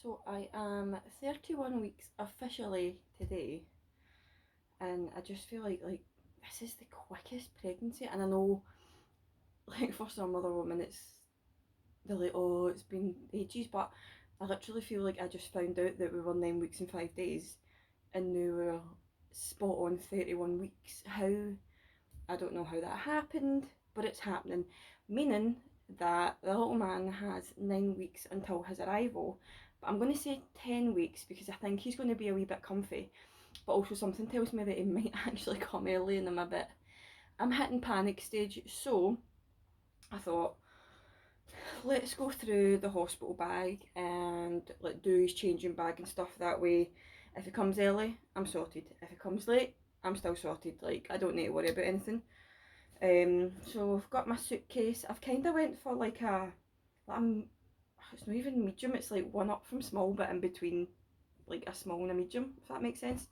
So I am 31 weeks officially today, and I just feel like this is the quickest pregnancy. And I know, like, for some other women, they're like, oh, it's been ages, but I literally feel like I just found out that we were 9 weeks and 5 days, and now we're spot on 31 weeks. How? I don't know how that happened, but it's happening, meaning that the little man has 9 weeks until his arrival. But I'm going to say 10 weeks because I think he's going to be a wee bit comfy. But also, something tells me that he might actually come early and I'm hitting panic stage. So I thought, let's go through the hospital bag and like do his changing bag and stuff. That way, if he comes early, I'm sorted. If he comes late, I'm still sorted. Like, I don't need to worry about anything. So I've got my suitcase. I've kind of went for like it's not even medium. It's like one up from small, but in between like a small and a medium, if that makes sense.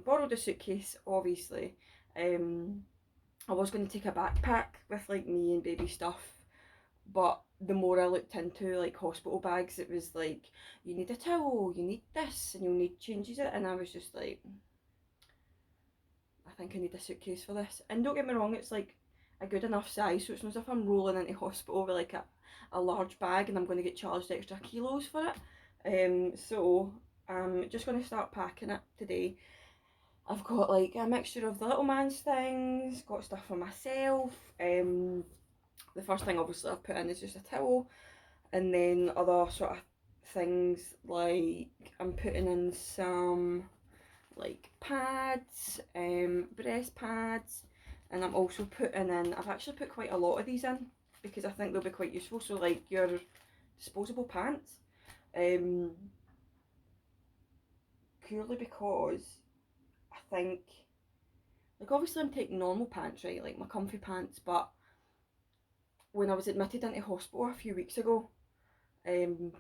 Borrowed a suitcase, obviously. I was going to take a backpack with like me and baby stuff, but the more I looked into like hospital bags, it was like you need a towel, you need this, and you'll need changes it, and I was just like, I think I need a suitcase for this. And don't get me wrong, it's like a good enough size, so it's not as if I'm rolling into hospital with like a large bag and I'm going to get charged extra kilos for it. So I'm just going to start packing it today. I've got like a mixture of the little man's things, got stuff for myself. The first thing obviously I've put in is just a towel, and then other sort of things like I'm putting in some like pads, breast pads, and I'm also putting in, I've actually put quite a lot of these in because I think they'll be quite useful. So like your disposable pants, um, purely because I think, like, obviously I'm taking normal pants, right, like my comfy pants, but when I was admitted into hospital a few weeks ago, um,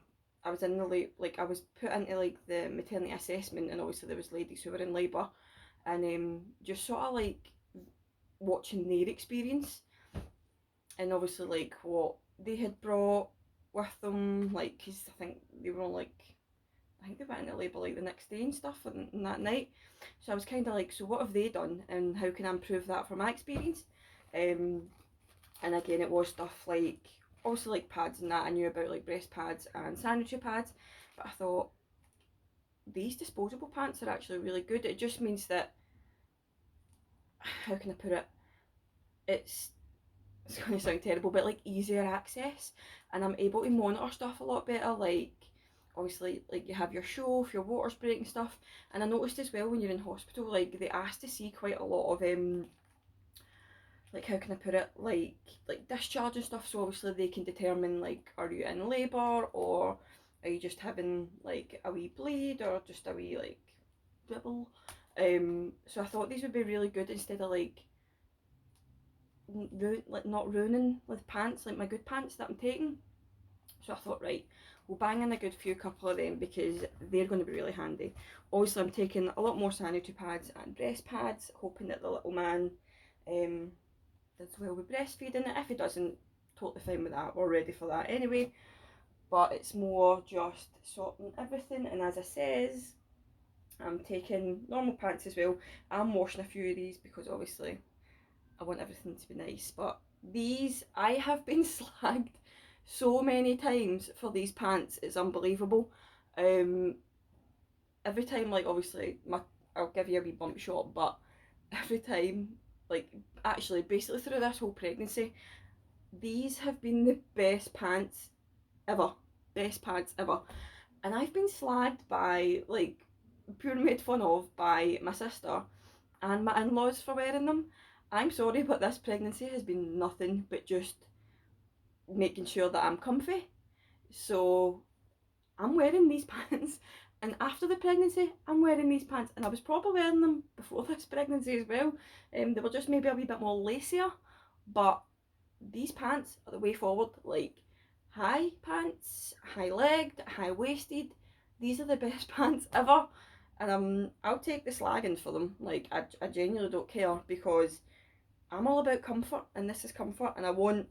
I was in the like I was put into like the maternity assessment, and obviously there was ladies who were in labour, and just sort of like watching their experience, and obviously like what they had brought with them, like because I think they were all like, I think they went into labour like the next day and stuff, and that night. So I was kind of like, so what have they done, and how can I improve that from my experience? Um, and again, it was stuff like also like pads and that. I knew about like breast pads and sanitary pads, but I thought these disposable pants are actually really good. It just means that, how can I put it? It's it's going to sound terrible, but like easier access, and I'm able to monitor stuff a lot better. Like, obviously, like you have your show if your water's breaking stuff, and I noticed as well when you're in hospital, like they ask to see quite a lot of like, how can I put it, like discharge and stuff. So obviously they can determine like, are you in labour, or are you just having like a wee bleed, or just a wee like dribble. So I thought these would be really good instead of like like not ruining with pants, like my good pants that I'm taking. So I thought, right, we'll bang in a good few couple of them because they're going to be really handy. Obviously, I'm taking a lot more sanitary pads and breast pads, hoping that the little man does well with breastfeeding. If he doesn't, totally fine with that. We're ready for that anyway. But it's more just sorting everything. And as I says, I'm taking normal pants as well. I'm washing a few of these because obviously I want everything to be nice. But these, I have been slagged so many times for these pants. It's unbelievable. Um, every time, like obviously, I'll give you a wee bump shot, but every time, like actually, basically through this whole pregnancy, these have been the best pants ever. Best pants ever. And I've been slagged by, like, pure made fun of by my sister and my in-laws for wearing them. I'm sorry, but this pregnancy has been nothing but just making sure that I'm comfy. So I'm wearing these pants, and after the pregnancy, I'm wearing these pants, and I was probably wearing them before this pregnancy as well. They were just maybe a wee bit more lacier, but these pants are the way forward. Like, high pants, high legged, high waisted. These are the best pants ever, and I'll take the slagging for them. Like, I genuinely don't care because I'm all about comfort, and this is comfort, and I want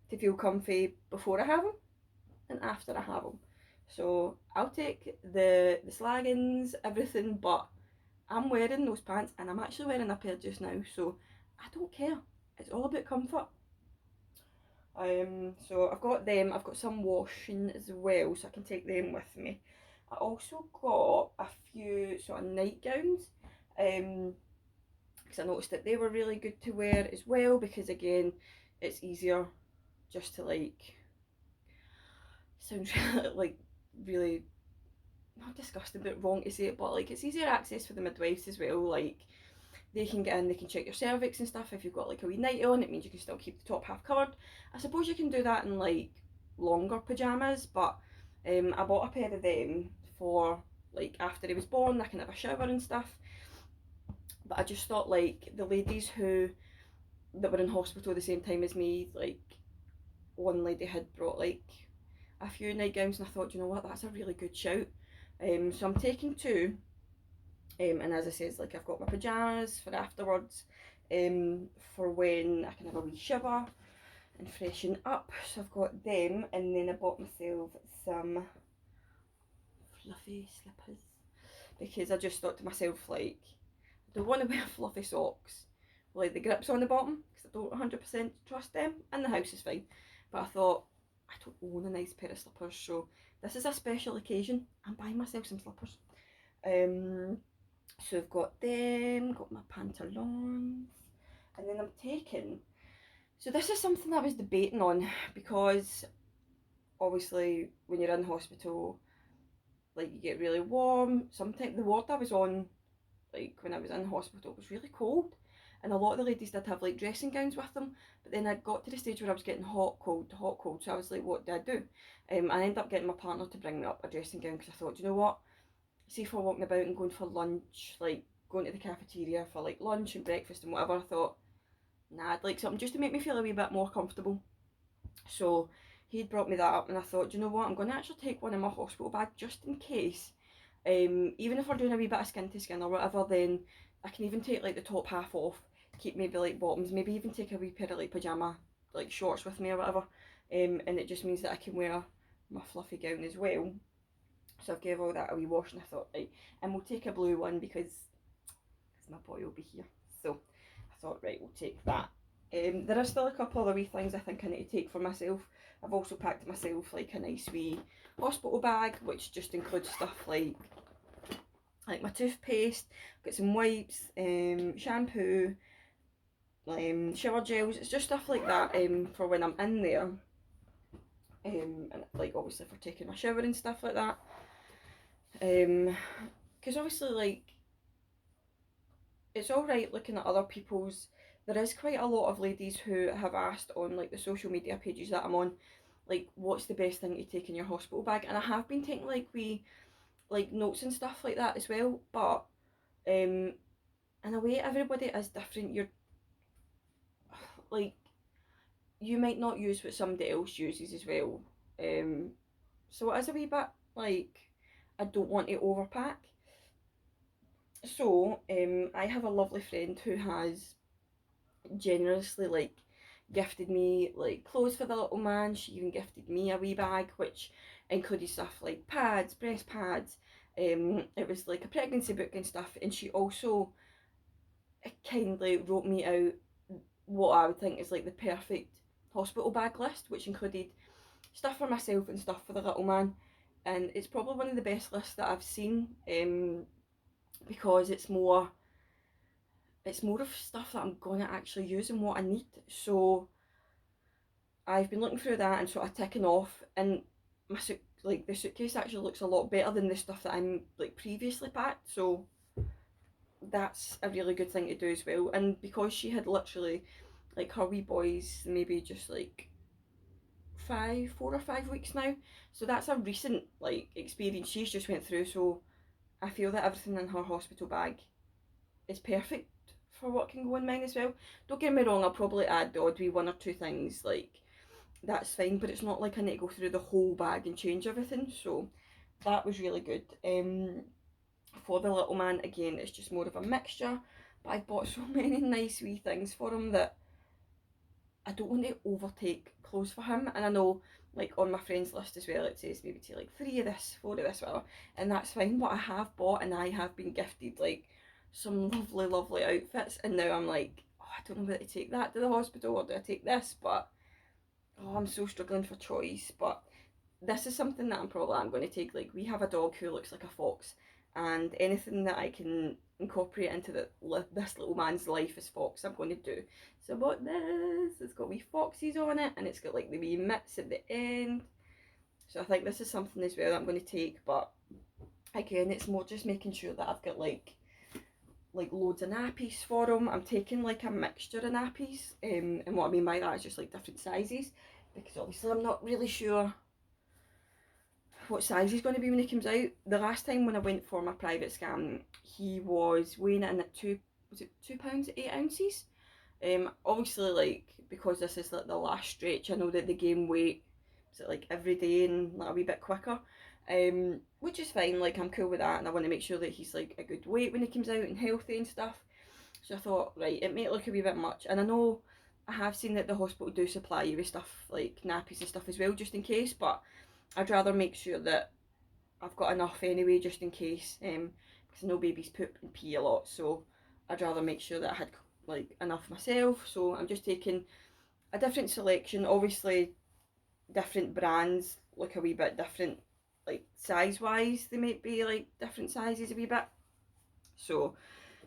to feel comfy before I have them and after I have them. So I'll take the slaggins, everything, but I'm wearing those pants and I'm actually wearing a pair just now, so I don't care. It's all about comfort. So I've got them, I've got some washing as well, so I can take them with me. I also got a few sort of nightgowns, because I noticed that they were really good to wear as well, because again, it's easier just to like, sounds like really, not disgusting but wrong to say it, but like it's easier access for the midwives as well. Like they can get in, they can check your cervix and stuff. If you've got like a wee nightie on, it means you can still keep the top half covered. I suppose you can do that in like longer pyjamas, but I bought a pair of them for like after he was born, I can have a shower and stuff. But I just thought like the ladies who that were in hospital at the same time as me, like one lady had brought like a few nightgowns, and I thought, you know what, that's a really good shout. So I'm taking two. And as I said, like I've got my pyjamas for afterwards, for when I can have a wee shower and freshen up. So I've got them, and then I bought myself some fluffy slippers because I just thought to myself, like, I don't want to wear fluffy socks with like the grips on the bottom because I don't 100% trust them, and the house is fine. But I thought, I don't own a nice pair of slippers, so this is a special occasion. I'm buying myself some slippers. So I've got them, got my pantalons, and then I'm taking. So this is something I was debating on because obviously when you're in hospital, like you get really warm. Sometimes the ward I was on, like when I was in hospital, it was really cold, and a lot of the ladies did have like dressing gowns with them. But then I got to the stage where I was getting hot, cold, hot, cold. So I was like, what do I do? I ended up getting my partner to bring me up a dressing gown because I thought, you know what? See, for walking about and going for lunch, like going to the cafeteria for like lunch and breakfast and whatever, I thought, nah, I'd like something just to make me feel a wee bit more comfortable. So he'd brought me that up, and I thought, you know what, I'm going to actually take one in my hospital bag just in case. Even if we're doing a wee bit of skin to skin or whatever, then I can even take like the top half off, keep maybe like bottoms, maybe even take a wee pair of like pyjama like shorts with me or whatever. And it just means that I can wear my fluffy gown as well. So I've gave all that a wee wash, and I thought, right, and we'll take a blue one because my boy will be here. So I thought, right, we'll take that. There are still a couple other wee things I think I need to take for myself. I've also packed myself like a nice wee hospital bag, which just includes stuff like my toothpaste, got some wipes, shampoo, shower gels. It's just stuff like that for when I'm in there. And like obviously for taking my shower and stuff like that. Because obviously like it's all right looking at other people's. There is quite a lot of ladies who have asked on like the social media pages that I'm on, like what's the best thing to take in your hospital bag, and I have been taking like wee like notes and stuff like that as well. But in a way, everybody is different. You're like you might not use what somebody else uses as well. So it is a wee bit like I don't want to overpack. So I have a lovely friend who has generously like gifted me like clothes for the little man. She even gifted me a wee bag which included stuff like pads, breast pads. It was like a pregnancy book and stuff, and she also kindly wrote me out what I would think is like the perfect hospital bag list, which included stuff for myself and stuff for the little man. And it's probably one of the best lists that I've seen, because it's more of stuff that I'm going to actually use and what I need. So I've been looking through that and sort of ticking off, and my the suitcase actually looks a lot better than the stuff that I'm like previously packed. So that's a really good thing to do as well. And because she had literally like her wee boys maybe just like 4 or 5 weeks now, so that's a recent like experience she's just went through. So I feel that everything in her hospital bag is perfect for what can go in mine as well. Don't get me wrong, I'll probably add the odd wee one or two things, like that's fine, but it's not like I need to go through the whole bag and change everything. So that was really good. For the little man, again, it's just more of a mixture, but I bought so many nice wee things for him that I don't want to overtake clothes for him. And I know like on my friends list as well, it says maybe take like 3 of this, 4 of this, whatever, and that's fine. But I have bought and I have been gifted like some lovely outfits, and now I'm like, oh, I don't know whether to take that to the hospital or do I take this, but oh, I'm so struggling for choice. But this is something that I'm going to take. Like, we have a dog who looks like a fox, and anything that I can incorporate into this little man's life as fox, I'm going to do. So I bought this. It's got wee foxes on it, and it's got like the wee mitts at the end. So I think this is something as well that I'm going to take. But again, it's more just making sure that I've got like loads of nappies for him. I'm taking like a mixture of nappies, and what I mean by that is just like different sizes, because obviously I'm not really sure what size he's going to be when he comes out. The last time when I went for my private scan, he was weighing in at £2 8 ounces. Obviously, like, because this is like the last stretch, I know that they gain weight, is it like every day and like a wee bit quicker, which is fine. Like, I'm cool with that, and I want to make sure that he's like a good weight when he comes out and healthy and stuff. So I thought, right, it might look a wee bit much, and I know I have seen that the hospital do supply you with stuff like nappies and stuff as well, just in case, but I'd rather make sure that I've got enough anyway, just in case, because I know babies poop and pee a lot, so I'd rather make sure that I had like enough myself. So I'm just taking a different selection. Obviously, different brands look a wee bit different, like size wise. They might be like different sizes a wee bit. So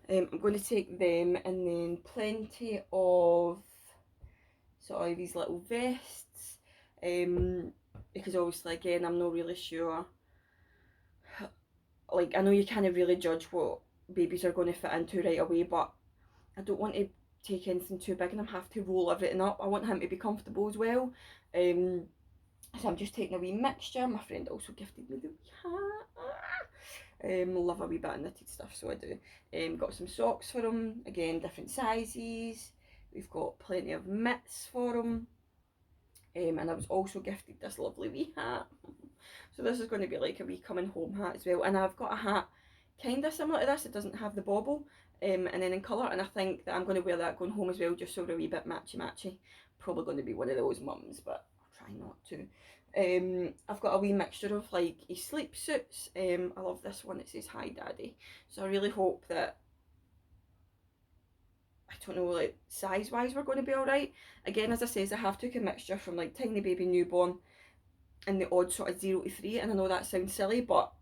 I'm going to take them, and then plenty of sort of these little vests. Because obviously, again, I'm not really sure. Like, I know you can't really judge what babies are going to fit into right away, but I don't want to take anything too big and I have to roll everything up. I want him to be comfortable as well. So I'm just taking a wee mixture. My friend also gifted me the wee hat. Love a wee bit of knitted stuff, so I do. Got some socks for him, again, different sizes. We've got plenty of mitts for him. And I was also gifted this lovely wee hat. So this is going to be like a wee coming home hat as well. And I've got a hat kind of similar to this. It doesn't have the bobble, and then in colour. And I think that I'm going to wear that going home as well, just so we're a wee bit matchy. Probably going to be one of those mums, but I'll try not to. I've got a wee mixture of like his sleep suits. I love this one. It says "Hi Daddy." So I really hope that, I don't know, like size wise we're going to be alright. Again, as I says, I have took a mixture from like tiny baby, newborn, and the odd sort of 0 to 3, and I know that sounds silly, but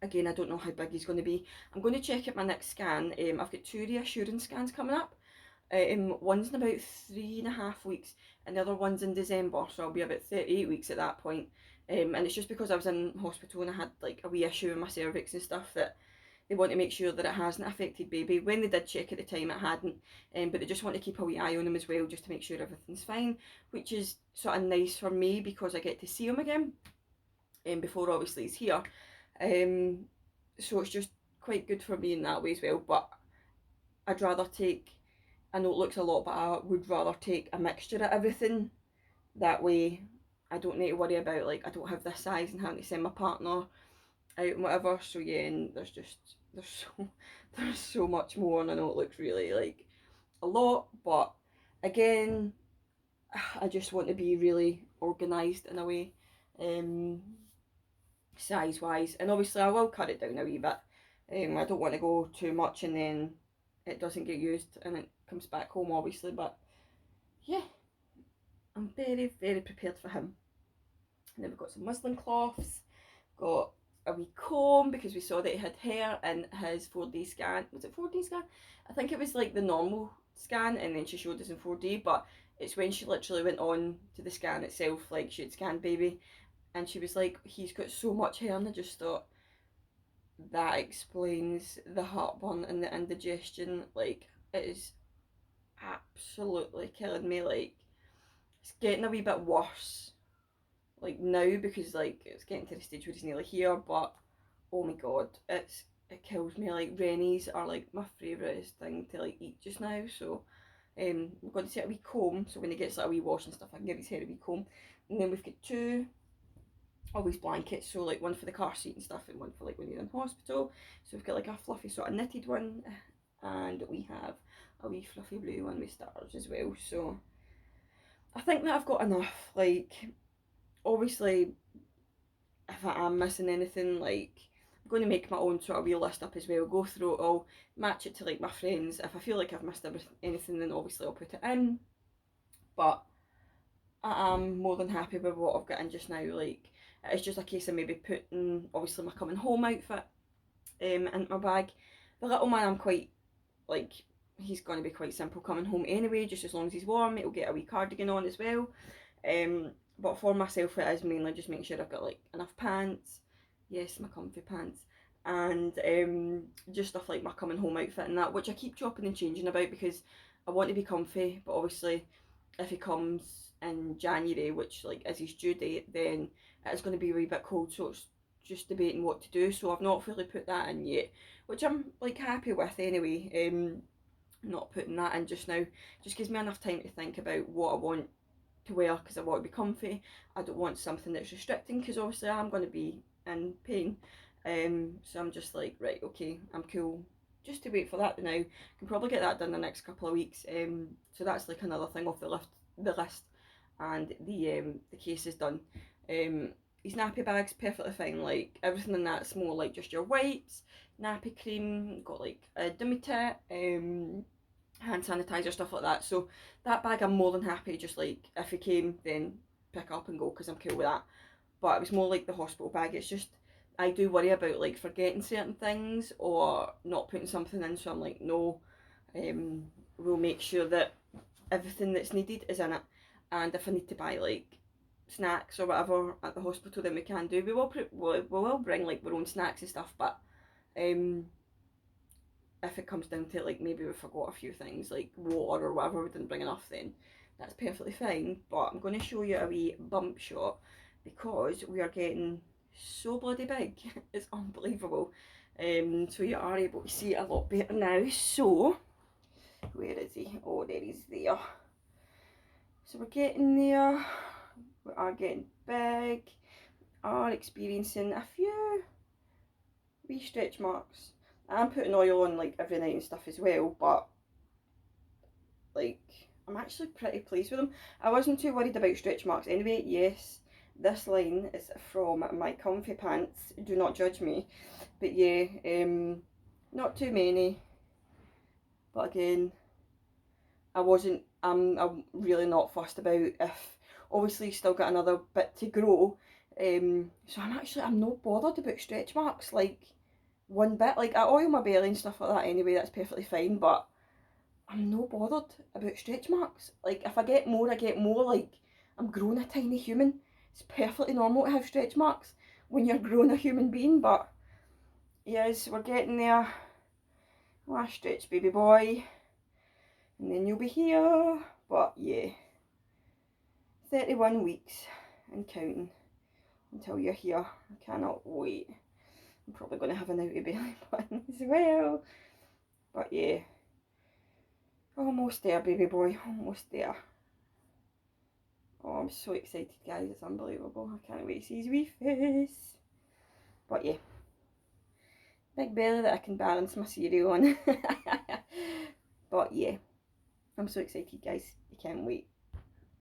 again, I don't know how big he's going to be. I'm going to check at my next scan. I've got 2 reassurance scans coming up. One's in about 3.5 weeks, and the other one's in December, so I'll be about 38 weeks at that point. And it's just because I was in hospital and I had like a wee issue with my cervix and stuff, that they want to make sure that it hasn't affected baby. When they did check at the time, it hadn't, but they just want to keep a wee eye on him as well, just to make sure everything's fine, which is sort of nice for me because I get to see him again, before obviously he's here. So it's just quite good for me in that way as well. But I'd rather take, I know it looks a lot, but I would rather take a mixture of everything. That way I don't need to worry about like I don't have this size and having to send my partner out and whatever. So yeah, and there's so much more, and I know it looks really like a lot, but again, I just want to be really organised in a way, size wise, and obviously I will cut it down a wee bit. I don't want to go too much and then it doesn't get used and it comes back home obviously, but yeah, I'm very prepared for him. And then we've got some muslin cloths, got a wee comb because we saw that he had hair in his 4D scan. Was it 4D scan? I think it was like the normal scan, and then she showed us in 4D, but it's when she literally went on to the scan itself, like she had scanned baby, and she was like, he's got so much hair, and I just thought, that explains the heartburn and the indigestion. Like, it is absolutely killing me. Like, it's getting a wee bit worse like now, because like it's getting to the stage where he's nearly here, but oh my god, it kills me. Like, Rennies are like my favourite thing to like eat just now. So we're going to set a wee comb, so when he gets like a wee wash and stuff, I can give his hair a wee comb. And then we've got 2 always blankets, so like one for the car seat and stuff, and one for like when you're in hospital. So we've got like a fluffy sort of knitted one, and we have a wee fluffy blue one with stars as well. So I think that I've got enough. Like, obviously, if I am missing anything, like, I'm going to make my own sort of wee list up as well, go through it all, match it to like my friends. If I feel like I've missed anything, then obviously I'll put it in. But I am more than happy with what I've got in just now. Like, it's just a case of maybe putting obviously my coming home outfit into my bag. The little man, I'm quite like, he's going to be quite simple coming home anyway, just as long as he's warm. He'll get a wee cardigan on as well. But for myself, it is mainly just making sure I've got like enough pants, yes, my comfy pants, and just stuff like my coming home outfit and that, which I keep chopping and changing about because I want to be comfy. But obviously, if he comes in January, which like is his due date, then it's going to be a wee bit cold, so it's just debating what to do. So I've not fully put that in yet, which I'm like happy with anyway. Not putting that in just now just gives me enough time to think about what I want to wear because I want to be comfy. I don't want something that's restricting because obviously I'm going to be in pain. So I'm just like, right, okay, I'm cool. Just to wait for that now. Can probably get that done the next couple of weeks. So that's like another thing off the list, and the case is done. His nappy bag's perfectly fine. Like everything in that's more like just your wipes, nappy cream, got like a Dimity, hand sanitizer, stuff like that. So that bag I'm more than happy just like if he came then pick up and go because I'm cool with that. But it was more like the hospital bag. It's just I do worry about like forgetting certain things or not putting something in, so I'm like no, we'll make sure that everything that's needed is in it. And if I need to buy like snacks or whatever at the hospital, then we can do. We will bring like our own snacks and stuff, but um if it comes down to like maybe we forgot a few things like water or whatever, we didn't bring enough, then that's perfectly fine. But I'm going to show you a wee bump shot because we are getting so bloody big. It's unbelievable. So you are able to see it a lot better now. So where is he? Oh, there he's there. So we're getting there. We are getting big. Are experiencing a few wee stretch marks. I'm putting oil on like every night and stuff as well, but like I'm actually pretty pleased with them. I wasn't too worried about stretch marks anyway. Yes, this line is from my comfy pants. Do not judge me, but yeah, not too many. But again, I'm really not fussed about if obviously still got another bit to grow. So I'm not bothered about stretch marks like one bit. Like I oil my belly and stuff like that anyway. That's perfectly fine, but I'm no bothered about stretch marks. Like if I get more, I get more. Like I'm growing a tiny human. It's perfectly normal to have stretch marks when you're growing a human being. But yes, we're getting there. Last stretch, baby boy, and then you'll be here. But yeah, 31 weeks and counting until you're here. I cannot wait. I'm probably going to have an outie belly button as well. But yeah, almost there, baby boy. Almost there. Oh, I'm so excited, guys. It's unbelievable. I can't wait to see his wee face. But yeah, big belly that I can balance my cereal on. But yeah, I'm so excited, guys. I can't wait.